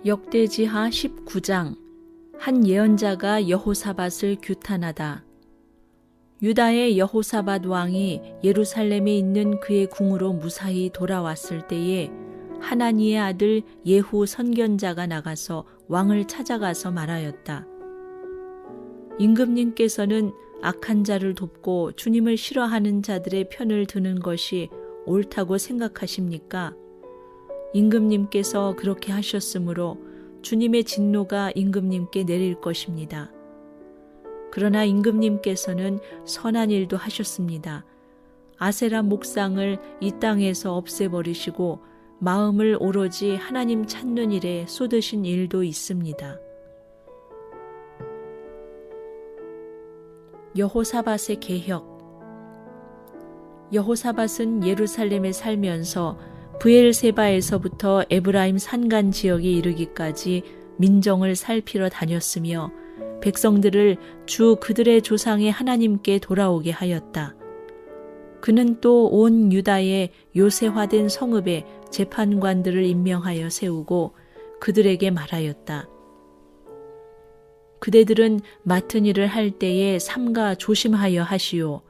역대지하 19장. 한 예언자가 여호사밧을 규탄하다. 유다의 여호사밧 왕이 예루살렘에 있는 그의 궁으로 무사히 돌아왔을 때에 하나니의 아들 예후 선견자가 나가서 왕을 찾아가서 말하였다. 임금님께서는 악한 자를 돕고 주님을 싫어하는 자들의 편을 드는 것이 옳다고 생각하십니까? 임금님께서 그렇게 하셨으므로 주님의 진노가 임금님께 내릴 것입니다. 그러나 임금님께서는 선한 일도 하셨습니다. 아세라 목상을 이 땅에서 없애버리시고 마음을 오로지 하나님 찾는 일에 쏟으신 일도 있습니다. 여호사밧의 개혁. 여호사밧은 예루살렘에 살면서 브엘세바에서부터 에브라임 산간 지역에 이르기까지 민정을 살피러 다녔으며 백성들을 주 그들의 조상의 하나님께 돌아오게 하였다. 그는 또 온 유다의 요새화된 성읍에 재판관들을 임명하여 세우고 그들에게 말하였다. 그대들은 맡은 일을 할 때에 삼가 조심하여 하시오.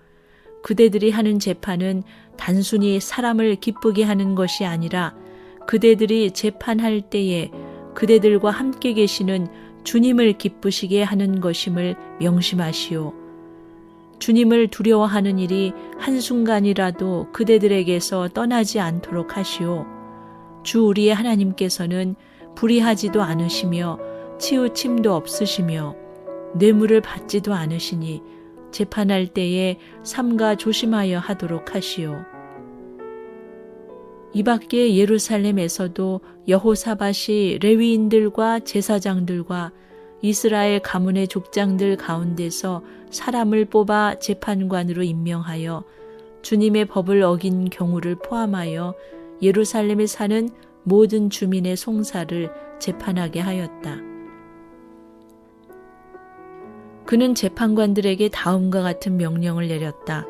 그대들이 하는 재판은 단순히 사람을 기쁘게 하는 것이 아니라 그대들이 재판할 때에 그대들과 함께 계시는 주님을 기쁘시게 하는 것임을 명심하시오. 주님을 두려워하는 일이 한순간이라도 그대들에게서 떠나지 않도록 하시오. 주 우리의 하나님께서는 불의하지도 않으시며 치우침도 없으시며 뇌물을 받지도 않으시니 재판할 때에 삼가 조심하여 하도록 하시오. 이 밖에 예루살렘에서도 여호사밧이 레위인들과 제사장들과 이스라엘 가문의 족장들 가운데서 사람을 뽑아 재판관으로 임명하여 주님의 법을 어긴 경우를 포함하여 예루살렘에 사는 모든 주민의 송사를 재판하게 하였다. 그는 재판관들에게 다음과 같은 명령을 내렸다.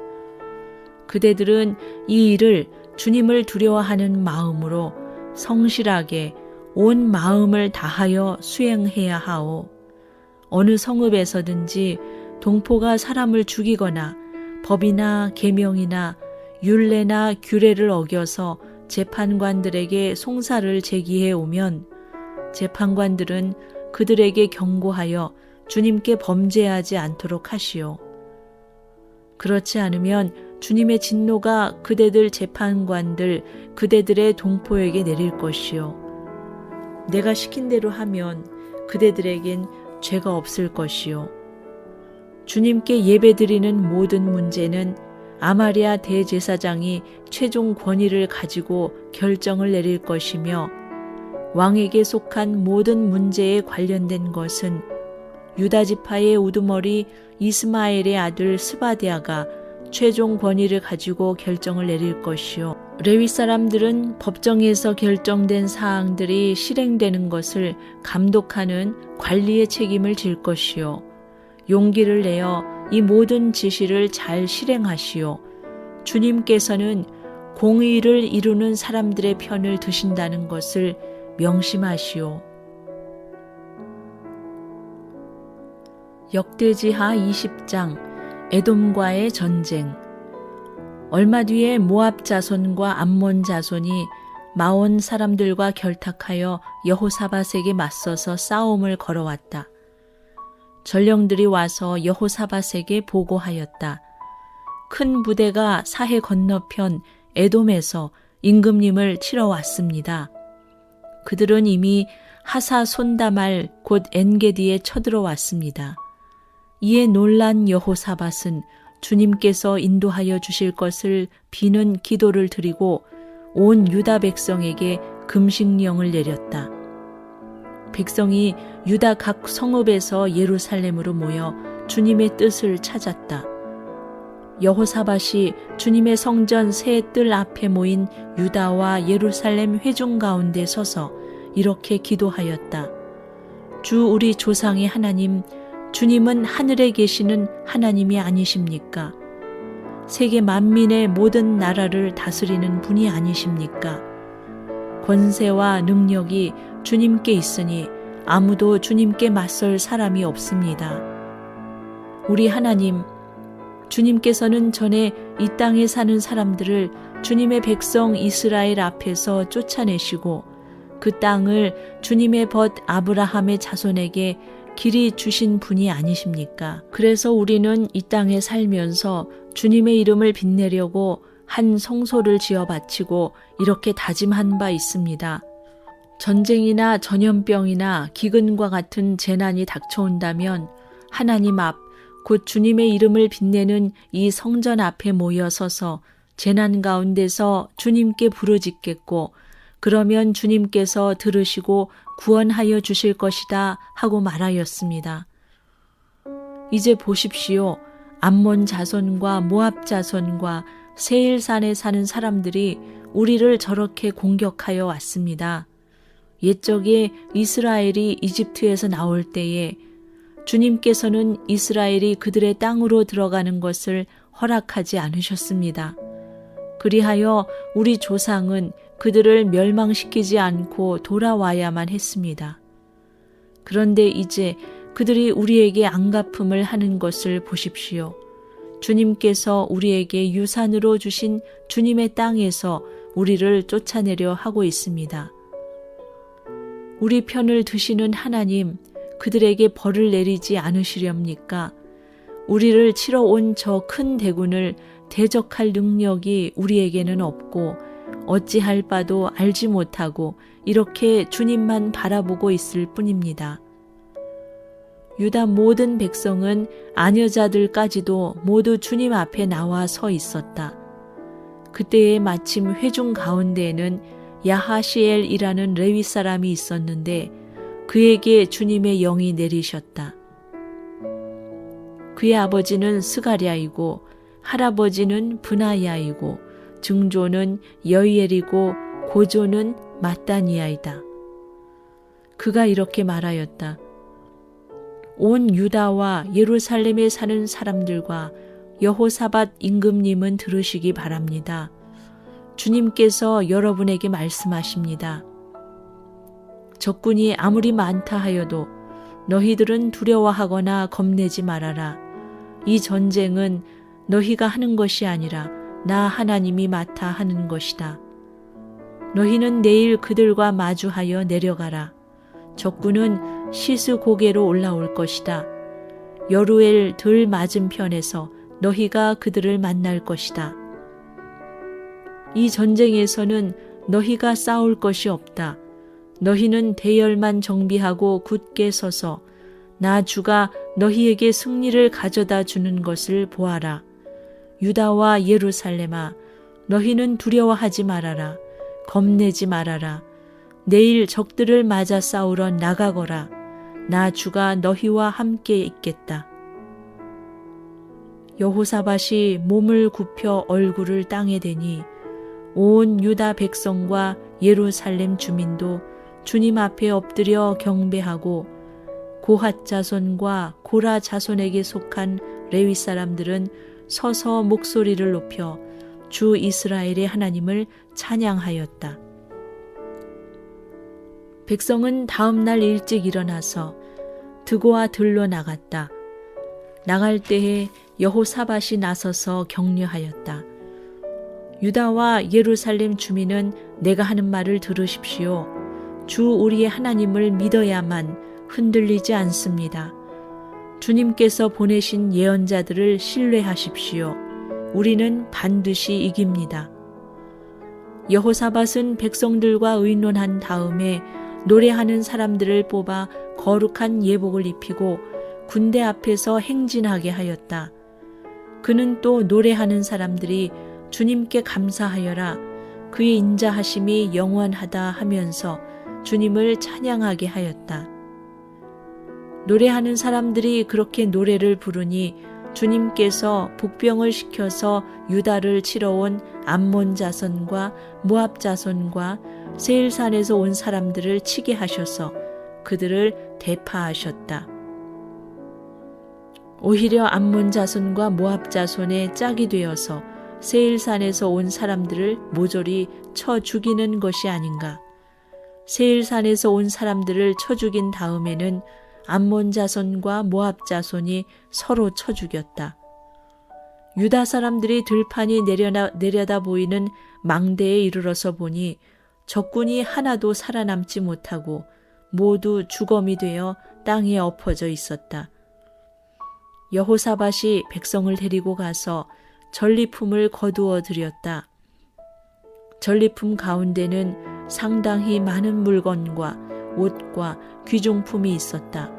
그대들은 이 일을 주님을 두려워하는 마음으로 성실하게 온 마음을 다하여 수행해야 하오. 어느 성읍에서든지 동포가 사람을 죽이거나 법이나 계명이나 율례나 규례를 어겨서 재판관들에게 송사를 제기해 오면 재판관들은 그들에게 경고하여 주님께 범죄하지 않도록 하시오. 그렇지 않으면 주님의 진노가 그대들 재판관들, 그대들의 동포에게 내릴 것이요. 내가 시킨 대로 하면 그대들에겐 죄가 없을 것이요. 주님께 예배드리는 모든 문제는 아마리아 대제사장이 최종 권위를 가지고 결정을 내릴 것이며 왕에게 속한 모든 문제에 관련된 것은 유다 지파의 우두머리 이스마엘의 아들 스바디아가 최종 권위를 가지고 결정을 내릴 것이요. 레위 사람들은 법정에서 결정된 사항들이 실행되는 것을 감독하는 관리의 책임을 질 것이요. 용기를 내어 이 모든 지시를 잘 실행하시오. 주님께서는 공의를 이루는 사람들의 편을 드신다는 것을 명심하시오. 역대지하 20장. 에돔과의 전쟁. 얼마 뒤에 모압 자손과 암몬 자손이 마온 사람들과 결탁하여 여호사밧에게 맞서서 싸움을 걸어왔다. 전령들이 와서 여호사밧에게 보고하였다. 큰 부대가 사해 건너편 에돔에서 임금님을 치러 왔습니다. 그들은 이미 하사 손다말 곧 엔게디에 쳐들어왔습니다. 이에 놀란 여호사밧은 주님께서 인도하여 주실 것을 비는 기도를 드리고 온 유다 백성에게 금식령을 내렸다. 백성이 유다 각 성읍에서 예루살렘으로 모여 주님의 뜻을 찾았다. 여호사밧이 주님의 성전 새 뜰 앞에 모인 유다와 예루살렘 회중 가운데 서서 이렇게 기도하였다. 주 우리 조상의 하나님, 주님은 하늘에 계시는 하나님이 아니십니까? 세계 만민의 모든 나라를 다스리는 분이 아니십니까? 권세와 능력이 주님께 있으니 아무도 주님께 맞설 사람이 없습니다. 우리 하나님, 주님께서는 전에 이 땅에 사는 사람들을 주님의 백성 이스라엘 앞에서 쫓아내시고 그 땅을 주님의 벗 아브라함의 자손에게 길이 주신 분이 아니십니까? 그래서 우리는 이 땅에 살면서 주님의 이름을 빛내려고 한 성소를 지어 바치고 이렇게 다짐한 바 있습니다. 전쟁이나 전염병이나 기근과 같은 재난이 닥쳐온다면 하나님 앞, 곧 주님의 이름을 빛내는 이 성전 앞에 모여 서서 재난 가운데서 주님께 부르짖겠고 그러면 주님께서 들으시고 구원하여 주실 것이다 하고 말하였습니다. 이제 보십시오. 암몬 자손과 모압 자손과 세일산에 사는 사람들이 우리를 저렇게 공격하여 왔습니다. 옛적에 이스라엘이 이집트에서 나올 때에 주님께서는 이스라엘이 그들의 땅으로 들어가는 것을 허락하지 않으셨습니다. 그리하여 우리 조상은 그들을 멸망시키지 않고 돌아와야만 했습니다. 그런데 이제 그들이 우리에게 안갚음을 하는 것을 보십시오. 주님께서 우리에게 유산으로 주신 주님의 땅에서 우리를 쫓아내려 하고 있습니다. 우리 편을 드시는 하나님, 그들에게 벌을 내리지 않으시렵니까? 우리를 치러 온 저 큰 대군을 대적할 능력이 우리에게는 없고 어찌할 바도 알지 못하고 이렇게 주님만 바라보고 있을 뿐입니다. 유다 모든 백성은 아녀자들까지도 모두 주님 앞에 나와 서 있었다. 그때에 마침 회중 가운데에는 야하시엘이라는 레위 사람이 있었는데 그에게 주님의 영이 내리셨다. 그의 아버지는 스가랴이고 할아버지는 브나야이고 증조는 여이엘이고 고조는 마따니아이다. 그가 이렇게 말하였다. 온 유다와 예루살렘에 사는 사람들과 여호사밧 임금님은 들으시기 바랍니다. 주님께서 여러분에게 말씀하십니다. 적군이 아무리 많다 하여도 너희들은 두려워하거나 겁내지 말아라. 이 전쟁은 너희가 하는 것이 아니라 나 하나님이 맡아 하는 것이다. 너희는 내일 그들과 마주하여 내려가라. 적군은 시스 고개로 올라올 것이다. 여루엘 들 맞은편에서 너희가 그들을 만날 것이다. 이 전쟁에서는 너희가 싸울 것이 없다. 너희는 대열만 정비하고 굳게 서서 나 주가 너희에게 승리를 가져다 주는 것을 보아라. 유다와 예루살렘아, 너희는 두려워하지 말아라. 겁내지 말아라. 내일 적들을 맞아 싸우러 나가거라. 나 주가 너희와 함께 있겠다. 여호사밧이 몸을 굽혀 얼굴을 땅에 대니 온 유다 백성과 예루살렘 주민도 주님 앞에 엎드려 경배하고 고핫 자손과 고라 자손에게 속한 레위 사람들은 서서 목소리를 높여 주 이스라엘의 하나님을 찬양하였다. 백성은 다음 날 일찍 일어나서 드고와 들로 나갔다. 나갈 때에 여호사밧이 나서서 격려하였다. 유다와 예루살렘 주민은 내가 하는 말을 들으십시오. 주 우리의 하나님을 믿어야만 흔들리지 않습니다. 주님께서 보내신 예언자들을 신뢰하십시오. 우리는 반드시 이깁니다. 여호사밧은 백성들과 의논한 다음에 노래하는 사람들을 뽑아 거룩한 예복을 입히고 군대 앞에서 행진하게 하였다. 그는 또 노래하는 사람들이 주님께 감사하여라. 그의 인자하심이 영원하다 하면서 주님을 찬양하게 하였다. 노래하는 사람들이 그렇게 노래를 부르니 주님께서 복병을 시켜서 유다를 치러 온 암몬 자손과 모압 자손과 세일산에서 온 사람들을 치게 하셔서 그들을 대파하셨다. 오히려 암몬 자손과 모압 자손의 짝이 되어서 세일산에서 온 사람들을 모조리 쳐 죽이는 것이 아닌가. 세일산에서 온 사람들을 쳐 죽인 다음에는 암몬 자손과 모압 자손이 서로 쳐 죽였다. 유다 사람들이 들판이 내려다 보이는 망대에 이르러서 보니 적군이 하나도 살아남지 못하고 모두 주검이 되어 땅에 엎어져 있었다. 여호사밧이 백성을 데리고 가서 전리품을 거두어 드렸다. 전리품 가운데는 상당히 많은 물건과 옷과 귀중품이 있었다.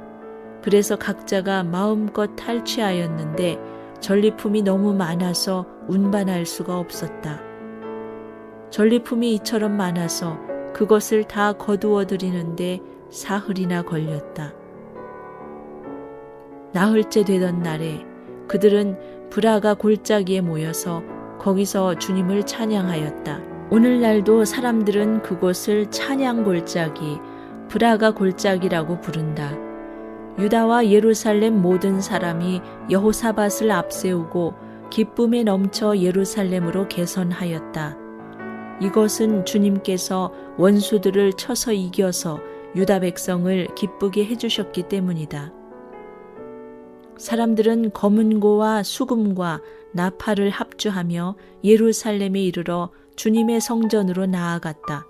그래서 각자가 마음껏 탈취하였는데 전리품이 너무 많아서 운반할 수가 없었다. 전리품이 이처럼 많아서 그것을 다 거두어 드리는데 사흘이나 걸렸다. 나흘째 되던 날에 그들은 브라가 골짜기에 모여서 거기서 주님을 찬양하였다. 오늘날도 사람들은 그곳을 찬양 골짜기, 브라가 골짜기라고 부른다. 유다와 예루살렘 모든 사람이 여호사밧을 앞세우고 기쁨에 넘쳐 예루살렘으로 개선하였다. 이것은 주님께서 원수들을 쳐서 이겨서 유다 백성을 기쁘게 해주셨기 때문이다. 사람들은 검은고와 수금과 나팔을 합주하며 예루살렘에 이르러 주님의 성전으로 나아갔다.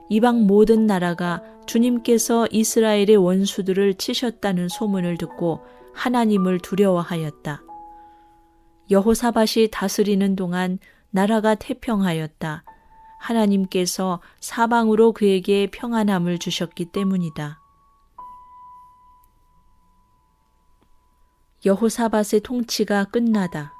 이방 모든 나라가 주님께서 이스라엘의 원수들을 치셨다는 소문을 듣고 하나님을 두려워하였다. 여호사밧이 다스리는 동안 나라가 태평하였다. 하나님께서 사방으로 그에게 평안함을 주셨기 때문이다. 여호사밧의 통치가 끝나다.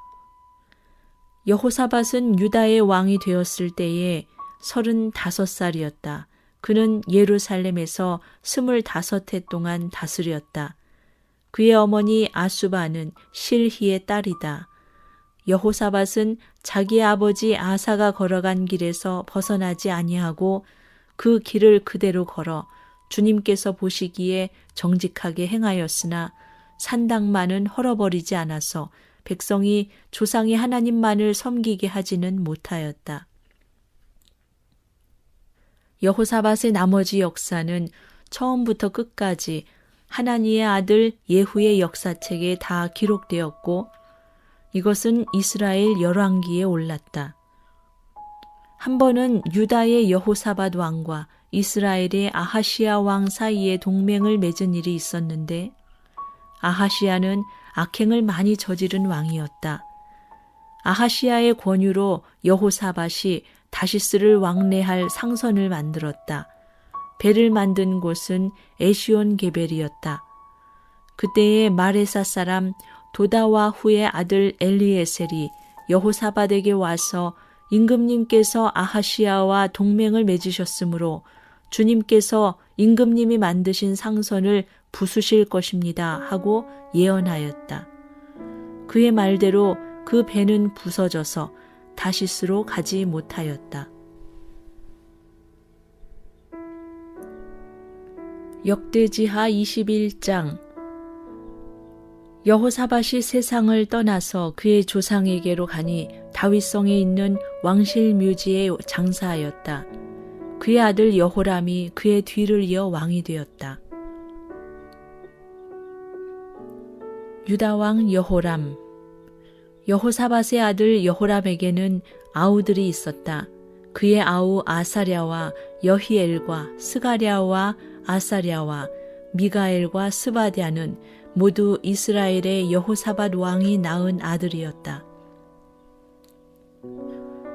여호사밧은 유다의 왕이 되었을 때에 35살이었다. 그는 예루살렘에서 25해 동안 다스렸다. 그의 어머니 아수바는 실히의 딸이다. 여호사밧은 자기 아버지 아사가 걸어간 길에서 벗어나지 아니하고 그 길을 그대로 걸어 주님께서 보시기에 정직하게 행하였으나 산당만은 헐어버리지 않아서 백성이 조상의 하나님만을 섬기게 하지는 못하였다. 여호사밧의 나머지 역사는 처음부터 끝까지 하나니의 아들 예후의 역사책에 다 기록되었고 이것은 이스라엘 열왕기에 올랐다. 한 번은 유다의 여호사밧 왕과 이스라엘의 아하시야 왕 사이에 동맹을 맺은 일이 있었는데 아하시야는 악행을 많이 저지른 왕이었다. 아하시야의 권유로 여호사밧이 다시스를 왕래할 상선을 만들었다. 배를 만든 곳은 에시온 게벨이었다. 그때의 마레사 사람 도다와 후의 아들 엘리에셀이 여호사밧에게 와서 임금님께서 아하시야와 동맹을 맺으셨으므로 주님께서 임금님이 만드신 상선을 부수실 것입니다 하고 예언하였다. 그의 말대로 그 배는 부서져서 다시스로 가지 못하였다. 역대지하 21장. 여호사밧이 세상을 떠나서 그의 조상에게로 가니 다윗성에 있는 왕실 묘지에 장사하였다. 그의 아들 여호람이 그의 뒤를 이어 왕이 되었다. 유다 왕 여호람. 여호사밧의 아들 여호람에게는 아우들이 있었다. 그의 아우 아사랴와 여히엘과 스가랴와 아사랴와 미가엘과 스바랴는 모두 이스라엘의 여호사밧 왕이 낳은 아들이었다.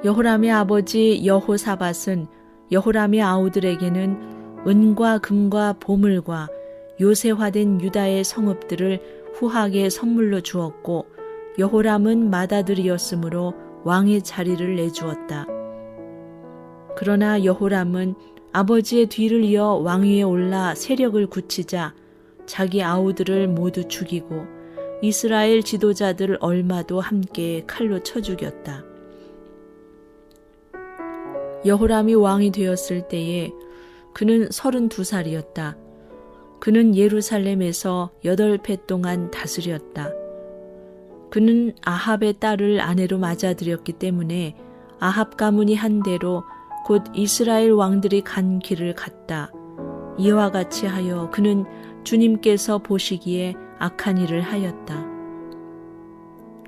여호람의 아버지 여호사밧은 여호람의 아우들에게는 은과 금과 보물과 요새화된 유다의 성읍들을 후하게 선물로 주었고 여호람은 맏아들이었으므로 왕의 자리를 내주었다. 그러나 여호람은 아버지의 뒤를 이어 왕위에 올라 세력을 굳히자 자기 아우들을 모두 죽이고 이스라엘 지도자들 얼마도 함께 칼로 쳐 죽였다. 여호람이 왕이 되었을 때에 그는 32살이었다. 그는 예루살렘에서 8해 동안 다스렸다. 그는 아합의 딸을 아내로 맞아들였기 때문에 아합 가문이 한 대로 곧 이스라엘 왕들이 간 길을 갔다. 이와 같이 하여 그는 주님께서 보시기에 악한 일을 하였다.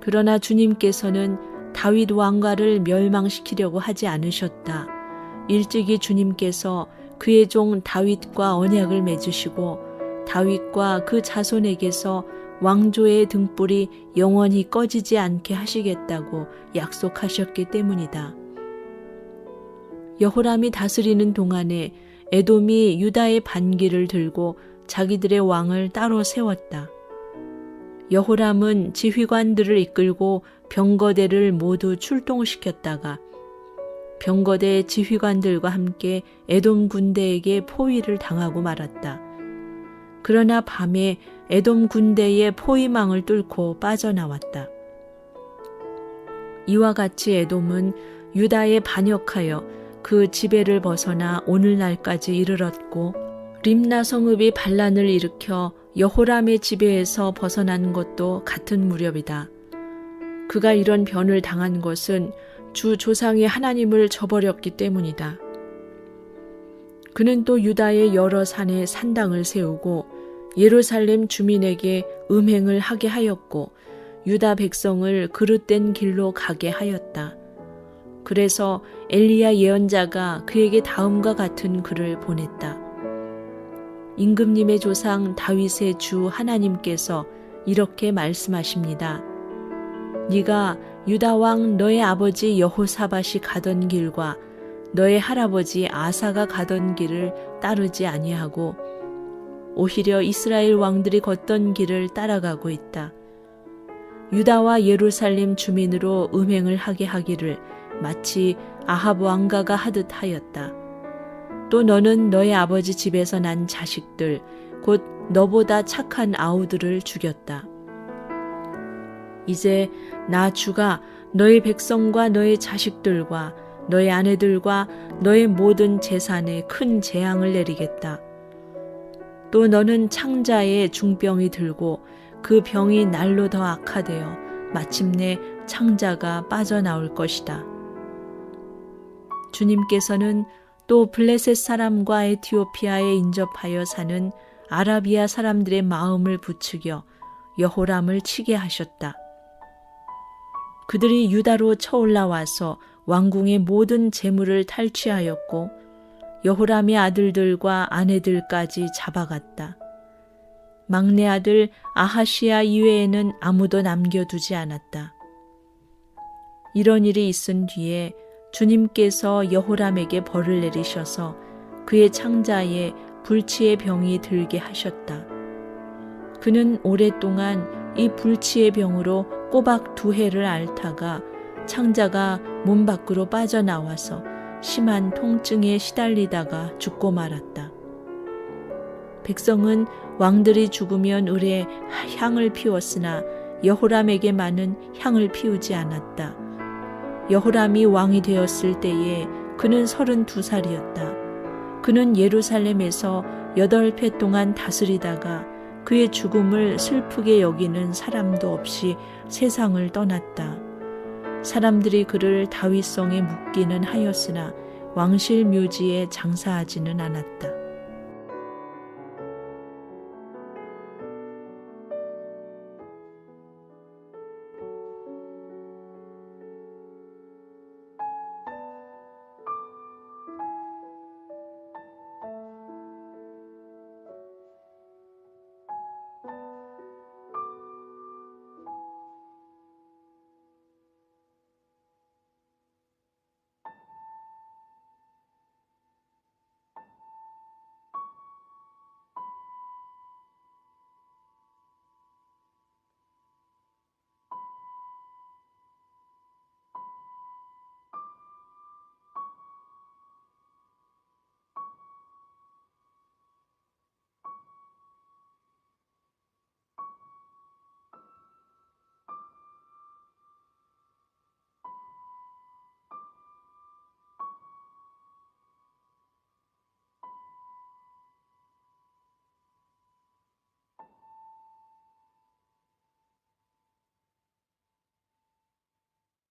그러나 주님께서는 다윗 왕가를 멸망시키려고 하지 않으셨다. 일찍이 주님께서 그의 종 다윗과 언약을 맺으시고 다윗과 그 자손에게서 왕조의 등불이 영원히 꺼지지 않게 하시겠다고 약속하셨기 때문이다. 여호람이 다스리는 동안에 에돔이 유다의 반기를 들고 자기들의 왕을 따로 세웠다. 여호람은 지휘관들을 이끌고 병거대를 모두 출동시켰다가 병거대 지휘관들과 함께 에돔 군대에게 포위를 당하고 말았다. 그러나 밤에 에돔 군대의 포위망을 뚫고 빠져나왔다. 이와 같이 에돔은 유다에 반역하여 그 지배를 벗어나 오늘날까지 이르렀고 림나 성읍이 반란을 일으켜 여호람의 지배에서 벗어난 것도 같은 무렵이다. 그가 이런 변을 당한 것은 주 조상의 하나님을 저버렸기 때문이다. 그는 또 유다의 여러 산에 산당을 세우고 예루살렘 주민에게 음행을 하게 하였고 유다 백성을 그릇된 길로 가게 하였다. 그래서 엘리야 예언자가 그에게 다음과 같은 글을 보냈다. 임금님의 조상 다윗의 주 하나님께서 이렇게 말씀하십니다. 네가 유다 왕 너의 아버지 여호사밧이 가던 길과 너의 할아버지 아사가 가던 길을 따르지 아니하고 오히려 이스라엘 왕들이 걷던 길을 따라가고 있다. 유다와 예루살렘 주민으로 음행을 하게 하기를 마치 아합 왕가가 하듯 하였다. 또 너는 너의 아버지 집에서 난 자식들 곧 너보다 착한 아우들을 죽였다. 이제 나 주가 너의 백성과 너의 자식들과 너의 아내들과 너의 모든 재산에 큰 재앙을 내리겠다. 또 너는 창자에 중병이 들고 그 병이 날로 더 악화되어 마침내 창자가 빠져나올 것이다. 주님께서는 또 블레셋 사람과 에티오피아에 인접하여 사는 아라비아 사람들의 마음을 부추겨 여호람을 치게 하셨다. 그들이 유다로 쳐올라와서 왕궁의 모든 재물을 탈취하였고 여호람의 아들들과 아내들까지 잡아갔다. 막내 아들 아하시야 이외에는 아무도 남겨두지 않았다. 이런 일이 있은 뒤에 주님께서 여호람에게 벌을 내리셔서 그의 창자에 불치의 병이 들게 하셨다. 그는 오랫동안 이 불치의 병으로 꼬박 2해를 앓다가 창자가 몸 밖으로 빠져나와서 심한 통증에 시달리다가 죽고 말았다. 백성은 왕들이 죽으면 을에 향을 피웠으나 여호람에게만은 향을 피우지 않았다. 여호람이 왕이 되었을 때에 그는 32살이었다. 그는 예루살렘에서 8해 동안 다스리다가 그의 죽음을 슬프게 여기는 사람도 없이 세상을 떠났다. 사람들이 그를 다윗성에 묻기는 하였으나 왕실 묘지에 장사하지는 않았다.